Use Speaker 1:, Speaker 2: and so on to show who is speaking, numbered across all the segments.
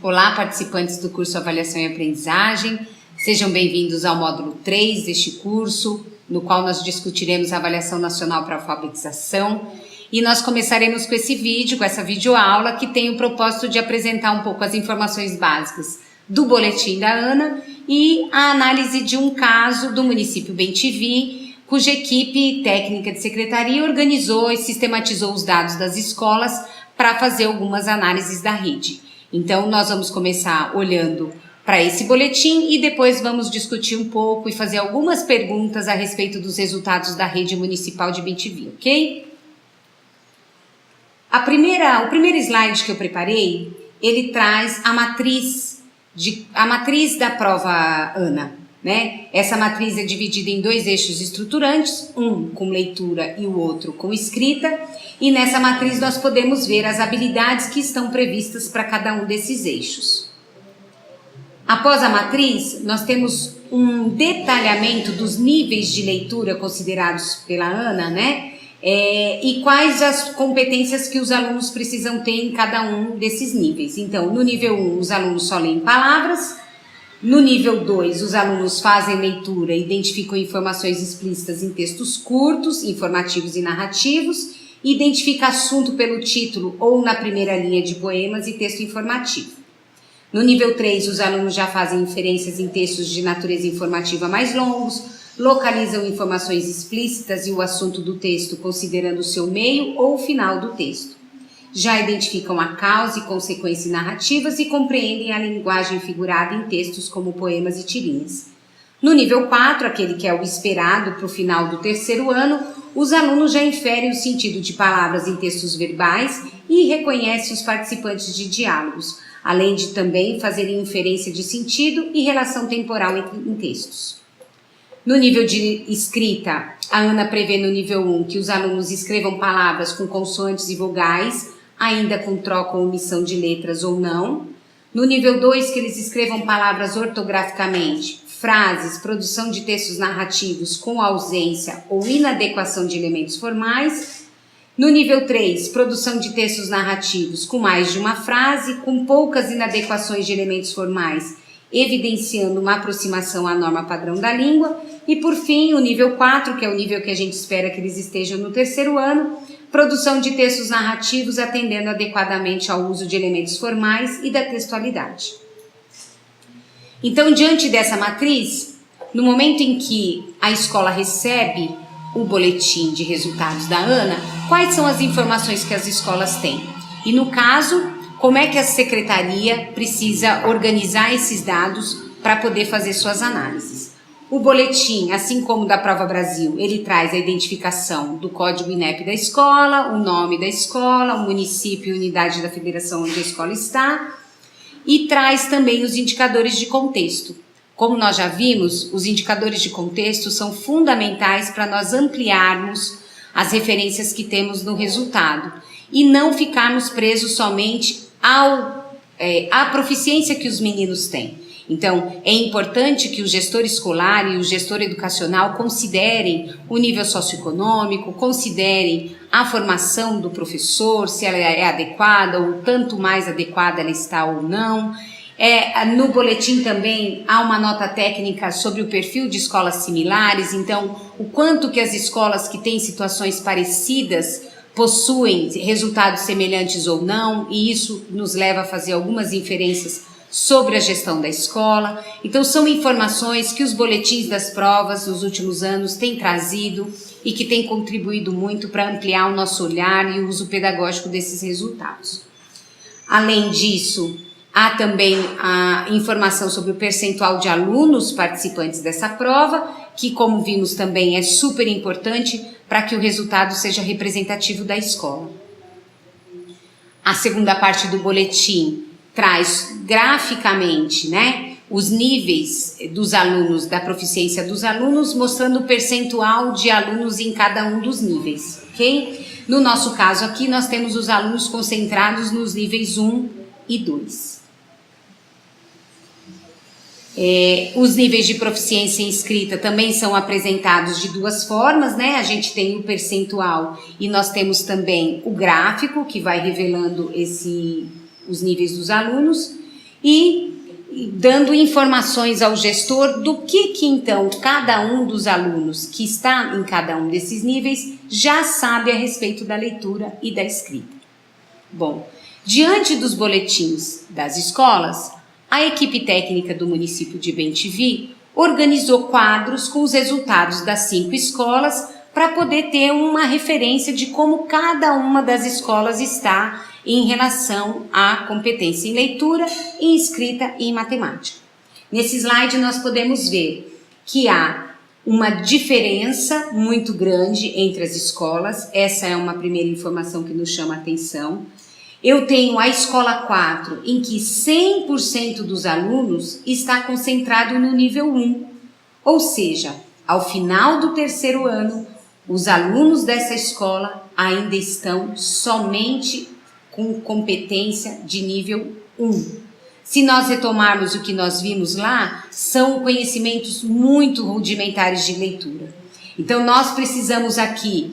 Speaker 1: Olá, participantes do curso Avaliação e Aprendizagem, sejam bem-vindos ao módulo 3 deste curso, no qual nós discutiremos a Avaliação Nacional para a Alfabetização, e nós começaremos com esse vídeo, com essa videoaula, que tem o propósito de apresentar um pouco as informações básicas do boletim da ANA e a análise de um caso do município Bem-TV, cuja equipe técnica de secretaria organizou e sistematizou os dados das escolas para fazer algumas análises da rede. Então, nós vamos começar olhando para esse boletim e depois vamos discutir um pouco e fazer algumas perguntas a respeito dos resultados da rede municipal de Bem-TV, ok? O primeiro slide que eu preparei, ele traz a matriz da prova ANA, né? Essa matriz é dividida em dois eixos estruturantes, um com leitura e o outro com escrita, e nessa matriz nós podemos ver as habilidades que estão previstas para cada um desses eixos. Após a matriz, nós temos um detalhamento dos níveis de leitura considerados pela ANA, né? E quais as competências que os alunos precisam ter em cada um desses níveis. Então, no nível 1, os alunos só leem palavras. No nível 2, os alunos fazem leitura e identificam informações explícitas em textos curtos, informativos e narrativos, e identifica assunto pelo título ou na primeira linha de poemas e texto informativo. No nível 3, os alunos já fazem inferências em textos de natureza informativa mais longos, localizam informações explícitas e o assunto do texto considerando o seu meio ou o final do texto. Já identificam a causa e consequência narrativas e compreendem a linguagem figurada em textos como poemas e tirinhas. No nível 4, aquele que é o esperado para o final do terceiro ano, os alunos já inferem o sentido de palavras em textos verbais e reconhecem os participantes de diálogos, além de também fazerem inferência de sentido e relação temporal em textos. No nível de escrita, a ANA prevê no nível 1 que os alunos escrevam palavras com consoantes e vogais, ainda com troca ou omissão de letras ou não. No nível 2, que eles escrevam palavras ortograficamente, frases, produção de textos narrativos com ausência ou inadequação de elementos formais. No nível 3, produção de textos narrativos com mais de uma frase, com poucas inadequações de elementos formais, evidenciando uma aproximação à norma padrão da língua. E por fim, o nível 4, que é o nível que a gente espera que eles estejam no terceiro ano, produção de textos narrativos atendendo adequadamente ao uso de elementos formais e da textualidade. Então, diante dessa matriz, no momento em que a escola recebe o boletim de resultados da ANA, quais são as informações que as escolas têm? E no caso, como é que a secretaria precisa organizar esses dados para poder fazer suas análises? O boletim, assim como da Prova Brasil, ele traz a identificação do código INEP da escola, o nome da escola, o município e unidade da federação onde a escola está, e traz também os indicadores de contexto. Como nós já vimos, os indicadores de contexto são fundamentais para nós ampliarmos as referências que temos no resultado e não ficarmos presos somente à proficiência que os meninos têm. Então, é importante que o gestor escolar e o gestor educacional considerem o nível socioeconômico, considerem a formação do professor, se ela é adequada ou tanto mais adequada ela está ou não. No boletim também há uma nota técnica sobre o perfil de escolas similares, então o quanto que as escolas que têm situações parecidas possuem resultados semelhantes ou não, e isso nos leva a fazer algumas inferências sobre a gestão da escola. Então são informações que os boletins das provas nos últimos anos têm trazido e que têm contribuído muito para ampliar o nosso olhar e o uso pedagógico desses resultados. Além disso, há também a informação sobre o percentual de alunos participantes dessa prova, que, como vimos, também é super importante para que o resultado seja representativo da escola. A segunda parte do boletim traz graficamente, né, os níveis dos alunos, da proficiência dos alunos, mostrando o percentual de alunos em cada um dos níveis, ok? No nosso caso aqui, nós temos os alunos concentrados nos níveis 1 e 2. Os níveis de proficiência em escrita também são apresentados de duas formas, né? A gente tem o percentual e nós temos também o gráfico, que vai revelando os níveis dos alunos. e dando informações ao gestor do que então cada um dos alunos que está em cada um desses níveis já sabe a respeito da leitura e da escrita. Bom, diante dos boletins das escolas, a equipe técnica do município de Bem-te-Vi organizou quadros com os resultados das 5 escolas para poder ter uma referência de como cada uma das escolas está em relação à competência em leitura, em escrita e em matemática. Nesse slide nós podemos ver que há uma diferença muito grande entre as escolas. Essa é uma primeira informação que nos chama a atenção. Eu tenho a escola 4, em que 100% dos alunos está concentrado no nível 1, ou seja, ao final do terceiro ano, os alunos dessa escola ainda estão somente com competência de nível 1. Se nós retomarmos o que nós vimos lá, são conhecimentos muito rudimentares de leitura. Então, nós precisamos aqui,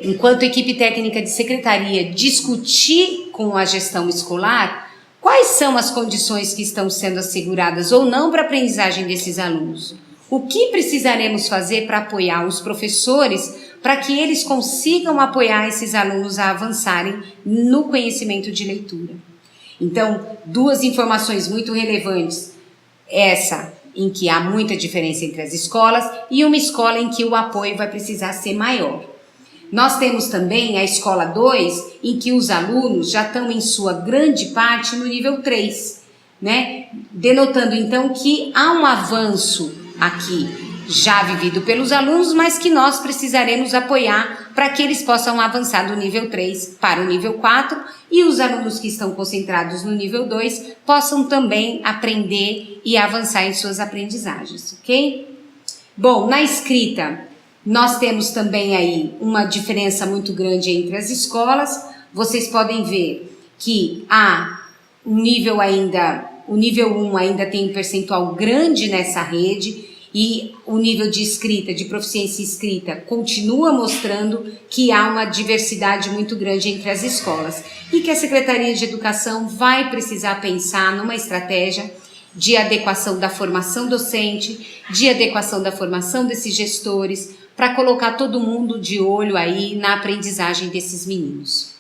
Speaker 1: enquanto equipe técnica de secretaria, discutir com a gestão escolar quais são as condições que estão sendo asseguradas ou não para a aprendizagem desses alunos. O que precisaremos fazer para apoiar os professores para que eles consigam apoiar esses alunos a avançarem no conhecimento de leitura. Então, 2 informações muito relevantes, essa em que há muita diferença entre as escolas e uma escola em que o apoio vai precisar ser maior. Nós temos também a escola 2, em que os alunos já estão em sua grande parte no nível 3, né? Denotando então que há um avanço aqui já vivido pelos alunos, mas que nós precisaremos apoiar para que eles possam avançar do nível 3 para o nível 4 e os alunos que estão concentrados no nível 2 possam também aprender e avançar em suas aprendizagens, ok? Bom, na escrita, nós temos também aí uma diferença muito grande entre as escolas. Vocês podem ver que há um nível ainda, o nível 1 ainda tem um percentual grande nessa rede, e o nível de escrita, de proficiência escrita, continua mostrando que há uma diversidade muito grande entre as escolas e que a Secretaria de Educação vai precisar pensar numa estratégia de adequação da formação docente, de adequação da formação desses gestores, para colocar todo mundo de olho aí na aprendizagem desses meninos.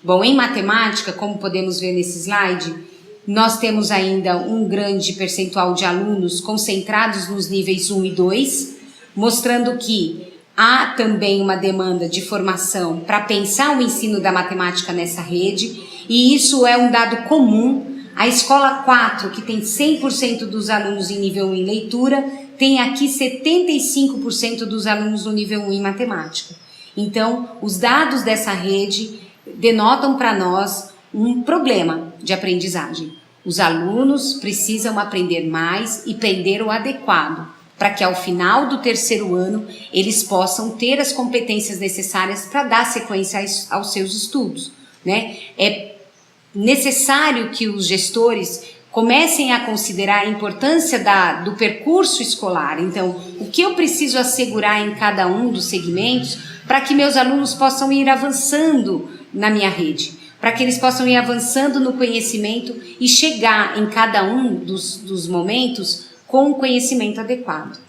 Speaker 1: Bom, em matemática, como podemos ver nesse slide, nós temos ainda um grande percentual de alunos concentrados nos níveis 1 e 2, mostrando que há também uma demanda de formação para pensar o ensino da matemática nessa rede, e isso é um dado comum. A escola 4, que tem 100% dos alunos em nível 1 em leitura, tem aqui 75% dos alunos no nível 1 em matemática. Então, os dados dessa rede denotam para nós um problema de aprendizagem. Os alunos precisam aprender mais e aprender o adequado, para que ao final do terceiro ano eles possam ter as competências necessárias para dar sequência aos seus estudos, né? É necessário que os gestores comecem a considerar a importância do percurso escolar. Então, o que eu preciso assegurar em cada um dos segmentos para que meus alunos possam ir avançando na minha rede, para que eles possam ir avançando no conhecimento e chegar em cada um dos momentos com o conhecimento adequado.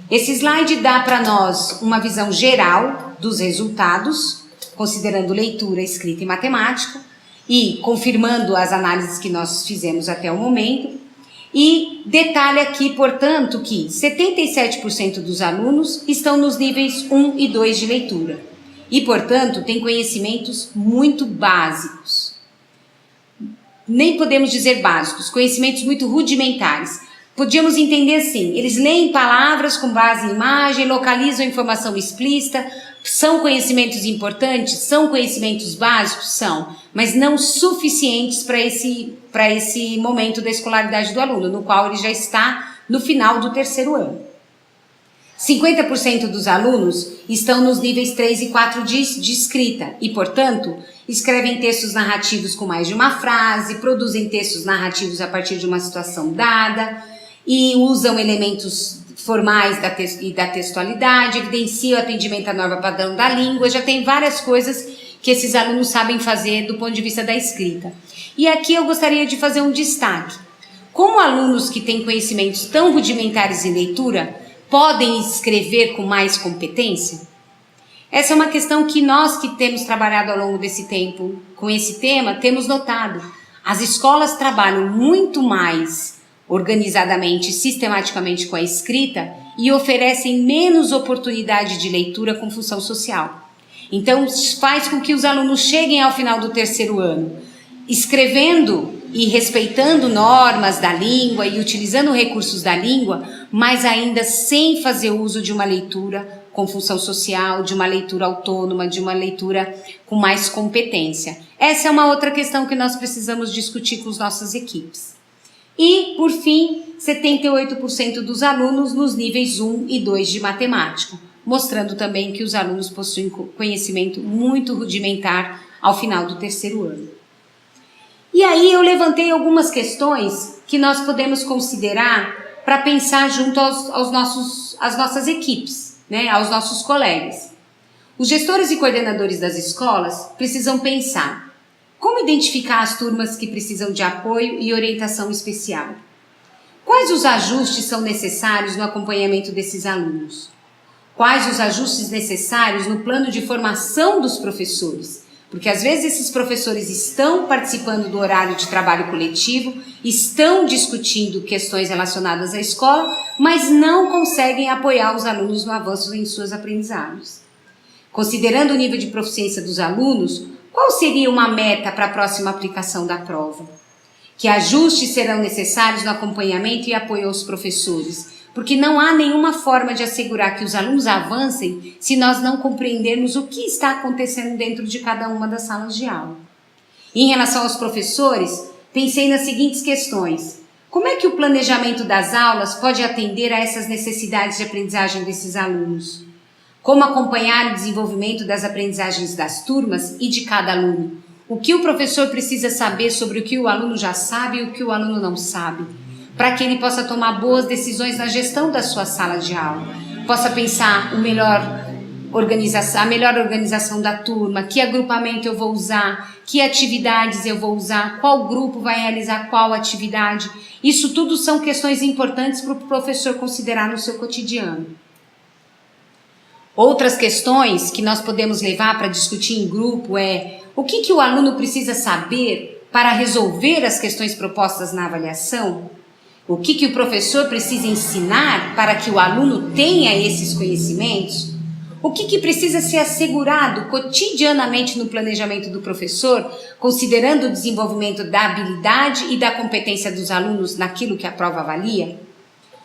Speaker 1: Esse slide dá para nós uma visão geral dos resultados, considerando leitura, escrita e matemática, e confirmando as análises que nós fizemos até o momento, e detalha aqui, portanto, que 77% dos alunos estão nos níveis 1 e 2 de leitura. E, portanto, tem conhecimentos muito básicos. Nem podemos dizer básicos, conhecimentos muito rudimentares. Podíamos entender assim, eles leem palavras com base em imagem, localizam informação explícita, são conhecimentos importantes, são conhecimentos básicos, são, mas não suficientes para esse momento da escolaridade do aluno, no qual ele já está no final do terceiro ano. 50% dos alunos estão nos níveis 3 e 4 de escrita e, portanto, escrevem textos narrativos com mais de uma frase, produzem textos narrativos a partir de uma situação dada e usam elementos formais da textualidade, evidenciam o atendimento à norma padrão da língua, já tem várias coisas que esses alunos sabem fazer do ponto de vista da escrita. E aqui eu gostaria de fazer um destaque. Como alunos que têm conhecimentos tão rudimentares em leitura podem escrever com mais competência? Essa é uma questão que nós que temos trabalhado ao longo desse tempo com esse tema, temos notado. As escolas trabalham muito mais organizadamente, sistematicamente com a escrita e oferecem menos oportunidade de leitura com função social. Então, faz com que os alunos cheguem ao final do terceiro ano escrevendo e respeitando normas da língua e utilizando recursos da língua, mas ainda sem fazer uso de uma leitura com função social, de uma leitura autônoma, de uma leitura com mais competência. Essa é uma outra questão que nós precisamos discutir com as nossas equipes. E, por fim, 78% dos alunos nos níveis 1 e 2 de matemática, mostrando também que os alunos possuem conhecimento muito rudimentar ao final do terceiro ano. E aí eu levantei algumas questões que nós podemos considerar para pensar junto às nossas equipes, né, aos nossos colegas. Os gestores e coordenadores das escolas precisam pensar como identificar as turmas que precisam de apoio e orientação especial. Quais os ajustes são necessários no acompanhamento desses alunos? Quais os ajustes necessários no plano de formação dos professores? Porque às vezes esses professores estão participando do horário de trabalho coletivo, estão discutindo questões relacionadas à escola, mas não conseguem apoiar os alunos no avanço em suas aprendizagens. Considerando o nível de proficiência dos alunos, qual seria uma meta para a próxima aplicação da prova? Que ajustes serão necessários no acompanhamento e apoio aos professores? Porque não há nenhuma forma de assegurar que os alunos avancem se nós não compreendermos o que está acontecendo dentro de cada uma das salas de aula. Em relação aos professores, pensei nas seguintes questões. Como é que o planejamento das aulas pode atender a essas necessidades de aprendizagem desses alunos? Como acompanhar o desenvolvimento das aprendizagens das turmas e de cada aluno? O que o professor precisa saber sobre o que o aluno já sabe e o que o aluno não sabe? Para que ele possa tomar boas decisões na gestão da sua sala de aula, possa pensar a melhor organização da turma, que agrupamento eu vou usar, que atividades eu vou usar, qual grupo vai realizar qual atividade. Isso tudo são questões importantes para o professor considerar no seu cotidiano. Outras questões que nós podemos levar para discutir em grupo é o que o aluno precisa saber para resolver as questões propostas na avaliação. O que o professor precisa ensinar para que o aluno tenha esses conhecimentos? O que precisa ser assegurado cotidianamente no planejamento do professor, considerando o desenvolvimento da habilidade e da competência dos alunos naquilo que a prova avalia?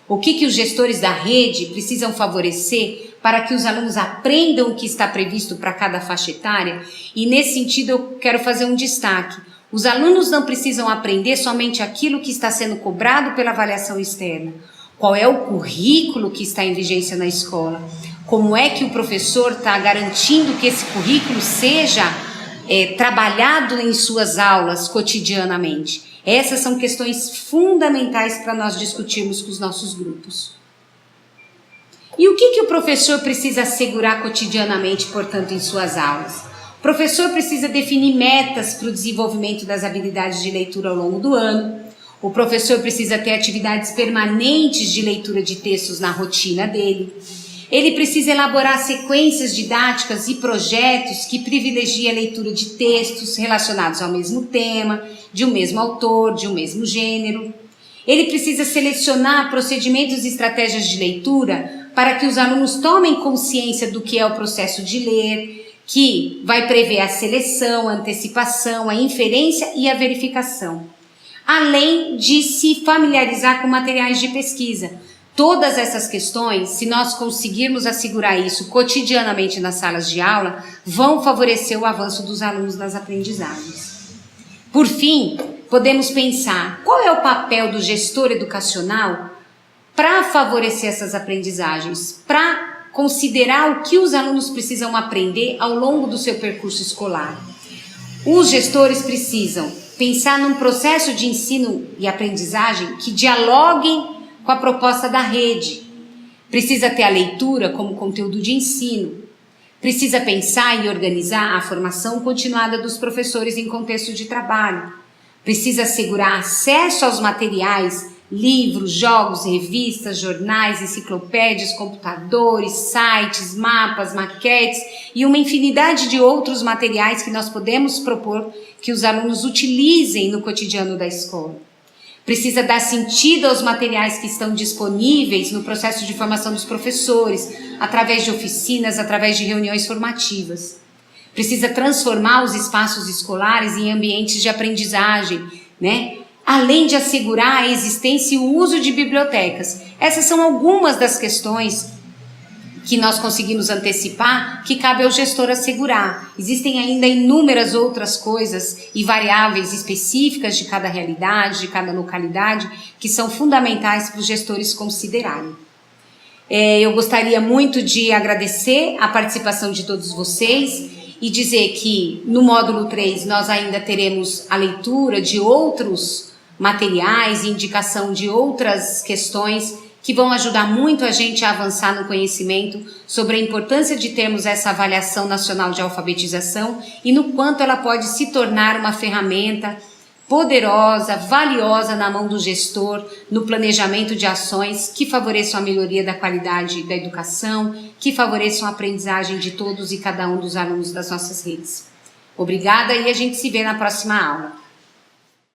Speaker 1: O que os gestores da rede precisam favorecer para que os alunos aprendam o que está previsto para cada faixa etária? E nesse sentido eu quero fazer um destaque. Os alunos não precisam aprender somente aquilo que está sendo cobrado pela avaliação externa. Qual é o currículo que está em vigência na escola? Como é que o professor está garantindo que esse currículo seja trabalhado em suas aulas cotidianamente? Essas são questões fundamentais para nós discutirmos com os nossos grupos. E o que o professor precisa assegurar cotidianamente, portanto, em suas aulas? O professor precisa definir metas para o desenvolvimento das habilidades de leitura ao longo do ano. O professor precisa ter atividades permanentes de leitura de textos na rotina dele. Ele precisa elaborar sequências didáticas e projetos que privilegiem a leitura de textos relacionados ao mesmo tema, de um mesmo autor, de um mesmo gênero. Ele precisa selecionar procedimentos e estratégias de leitura para que os alunos tomem consciência do que é o processo de ler, que vai prever a seleção, a antecipação, a inferência e a verificação, além de se familiarizar com materiais de pesquisa. Todas essas questões, se nós conseguirmos assegurar isso cotidianamente nas salas de aula, vão favorecer o avanço dos alunos nas aprendizagens. Por fim, podemos pensar qual é o papel do gestor educacional para favorecer essas aprendizagens, para considerar o que os alunos precisam aprender ao longo do seu percurso escolar. Os gestores precisam pensar num processo de ensino e aprendizagem que dialoguem com a proposta da rede. Precisa ter a leitura como conteúdo de ensino. Precisa pensar e organizar a formação continuada dos professores em contexto de trabalho. Precisa assegurar acesso aos materiais, livros, jogos, revistas, jornais, enciclopédias, computadores, sites, mapas, maquetes e uma infinidade de outros materiais que nós podemos propor que os alunos utilizem no cotidiano da escola. Precisa dar sentido aos materiais que estão disponíveis no processo de formação dos professores, através de oficinas, através de reuniões formativas. Precisa transformar os espaços escolares em ambientes de aprendizagem, né? Além de assegurar a existência e o uso de bibliotecas. Essas são algumas das questões que nós conseguimos antecipar, que cabe ao gestor assegurar. Existem ainda inúmeras outras coisas e variáveis específicas de cada realidade, de cada localidade, que são fundamentais para os gestores considerarem. Eu gostaria muito de agradecer a participação de todos vocês e dizer que no módulo 3 nós ainda teremos a leitura de outros materiais, indicação de outras questões que vão ajudar muito a gente a avançar no conhecimento sobre a importância de termos essa avaliação nacional de alfabetização e no quanto ela pode se tornar uma ferramenta poderosa, valiosa na mão do gestor, no planejamento de ações que favoreçam a melhoria da qualidade da educação, que favoreçam a aprendizagem de todos e cada um dos alunos das nossas redes. Obrigada e a gente se vê na próxima aula.